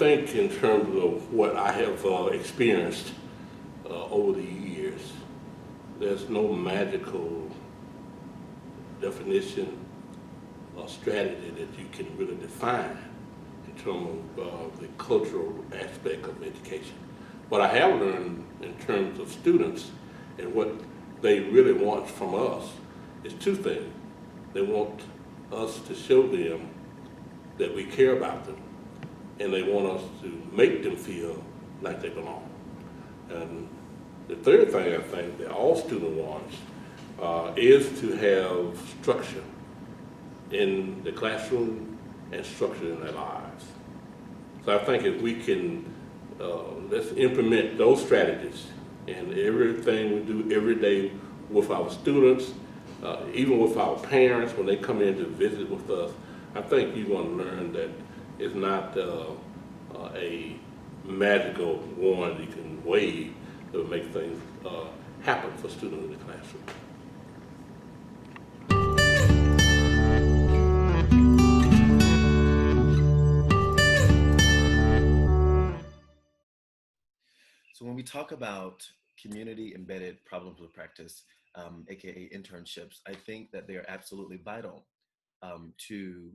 think in terms of what I have experienced over the years, there's no magical definition or strategy that you can really define in terms of the cultural aspect of education. What I have learned in terms of students and what they really want from us is two things. They want us to show them that we care about them, and they want us to make them feel like they belong. And the third thing I think that all student wants is to have structure in the classroom and structure in their lives. So I think if we can, let's implement those strategies in everything we do every day with our students, even with our parents when they come in to visit with us. I think you're going to learn that it's not a magical wand you can wave that will make things happen for students in the classroom. So when we talk about community embedded problems with practice, aka internships, I think that they are absolutely vital to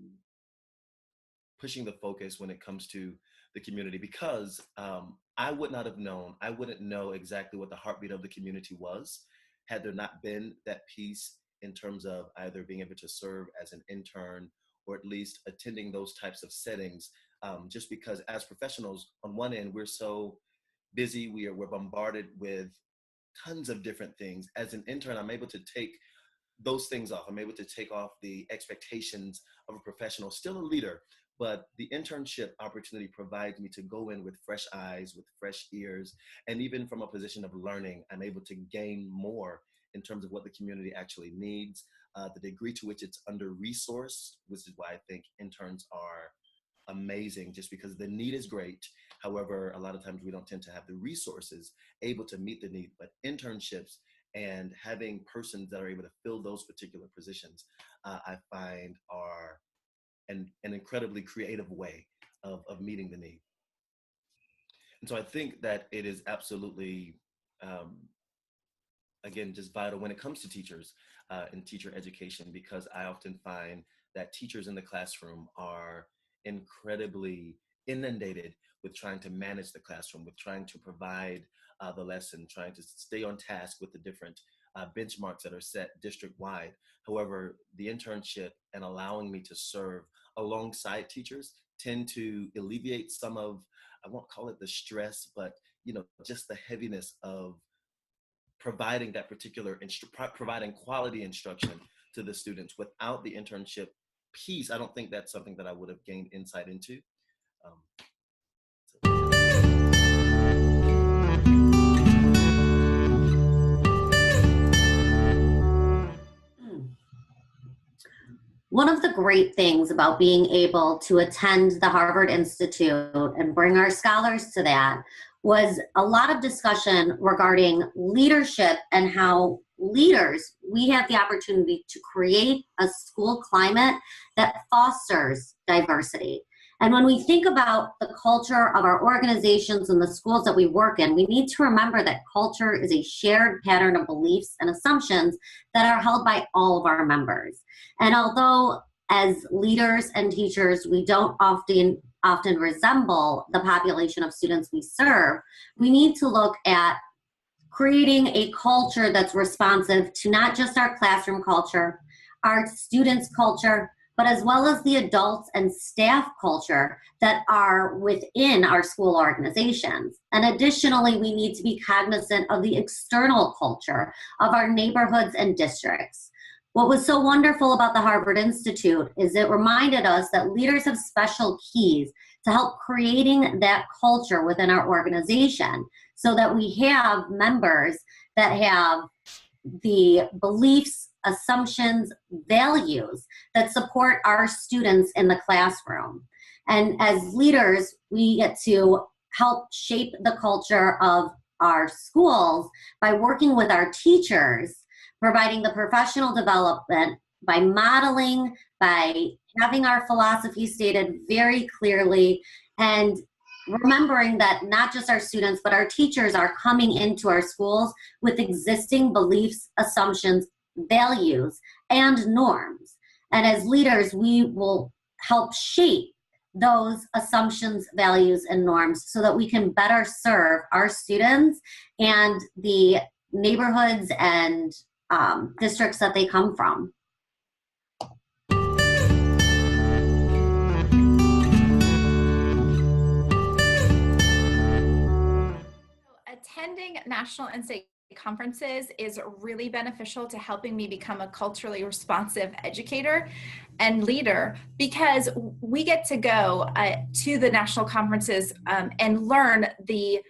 pushing the focus when it comes to the community, because I would not have known, I wouldn't know exactly what the heartbeat of the community was had there not been that piece in terms of either being able to serve as an intern or at least attending those types of settings, just because as professionals, on one end, we're so busy, we're bombarded with tons of different things. As an intern, I'm able to take those things off. I'm able to take off the expectations of a professional, still a leader, but the internship opportunity provides me to go in with fresh eyes, with fresh ears, and even from a position of learning, I'm able to gain more in terms of what the community actually needs, the degree to which it's under-resourced, which is why I think interns are amazing, just because the need is great. However, a lot of times we don't tend to have the resources able to meet the need, but internships and having persons that are able to fill those particular positions, I find are an incredibly creative way of meeting the need. And so I think that it is absolutely, again, just vital when it comes to teachers and teacher education, because I often find that teachers in the classroom are incredibly inundated with trying to manage the classroom, with trying to provide the lesson, trying to stay on task with the different benchmarks that are set district-wide. However, the internship and allowing me to serve alongside teachers tend to alleviate some of, I won't call it the stress, but just the heaviness of providing that particular, providing quality instruction to the students. Without the internship piece, I don't think that's something that I would have gained insight into. One of the great things about being able to attend the Harvard Institute and bring our scholars to that was a lot of discussion regarding leadership and how leaders, we have the opportunity to create a school climate that fosters diversity. And when we think about the culture of our organizations and the schools that we work in, we need to remember that culture is a shared pattern of beliefs and assumptions that are held by all of our members. And although as leaders and teachers, we don't often resemble the population of students we serve, we need to look at creating a culture that's responsive to not just our classroom culture, our students' culture, but as well as the adults and staff culture that are within our school organizations. And additionally, we need to be cognizant of the external culture of our neighborhoods and districts. What was so wonderful about the Harvard Institute is it reminded us that leaders have special keys to help creating that culture within our organization so that we have members that have the beliefs, assumptions, values that support our students in the classroom. And as leaders, we get to help shape the culture of our schools by working with our teachers, providing the professional development, by modeling, by having our philosophy stated very clearly, and remembering that not just our students, but our teachers are coming into our schools with existing beliefs, assumptions, values, and norms. And as leaders, we will help shape those assumptions, values, and norms so that we can better serve our students and the neighborhoods and districts that they come from. Attending national and state conferences is really beneficial to helping me become a culturally responsive educator and leader, because we get to go to the national conferences and learn the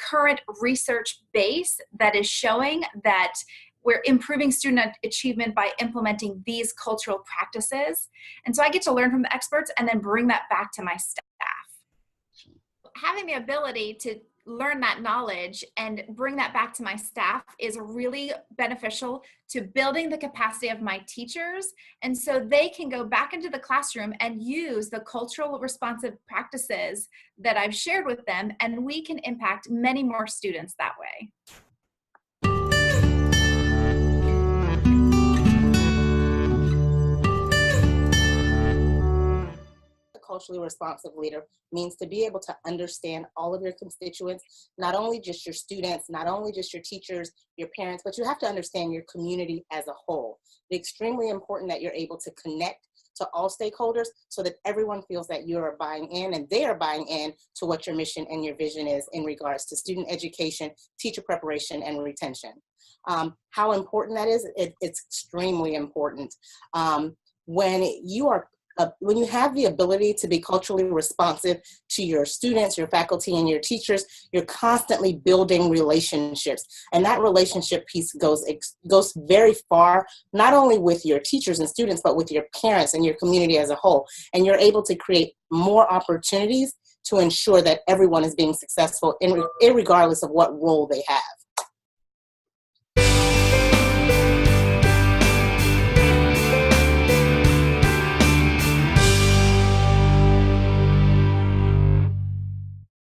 current research base that is showing that we're improving student achievement by implementing these cultural practices. And so I get to learn from the experts and then bring that back to my staff. Having the ability to learn that knowledge and bring that back to my staff is really beneficial to building the capacity of my teachers, and so they can go back into the classroom and use the cultural responsive practices that I've shared with them, and we can impact many more students that way. Culturally responsive leader means to be able to understand all of your constituents, not only just your students, not only just your teachers, your parents, but you have to understand your community as a whole. It's extremely important that you're able to connect to all stakeholders so that everyone feels that you are buying in and they are buying in to what your mission and your vision is in regards to student education, teacher preparation, and retention. How important that is, it's extremely important. When you have the ability to be culturally responsive to your students, your faculty, and your teachers, you're constantly building relationships. And that relationship piece goes very far, not only with your teachers and students, but with your parents and your community as a whole. And you're able to create more opportunities to ensure that everyone is being successful, irregardless of what role they have.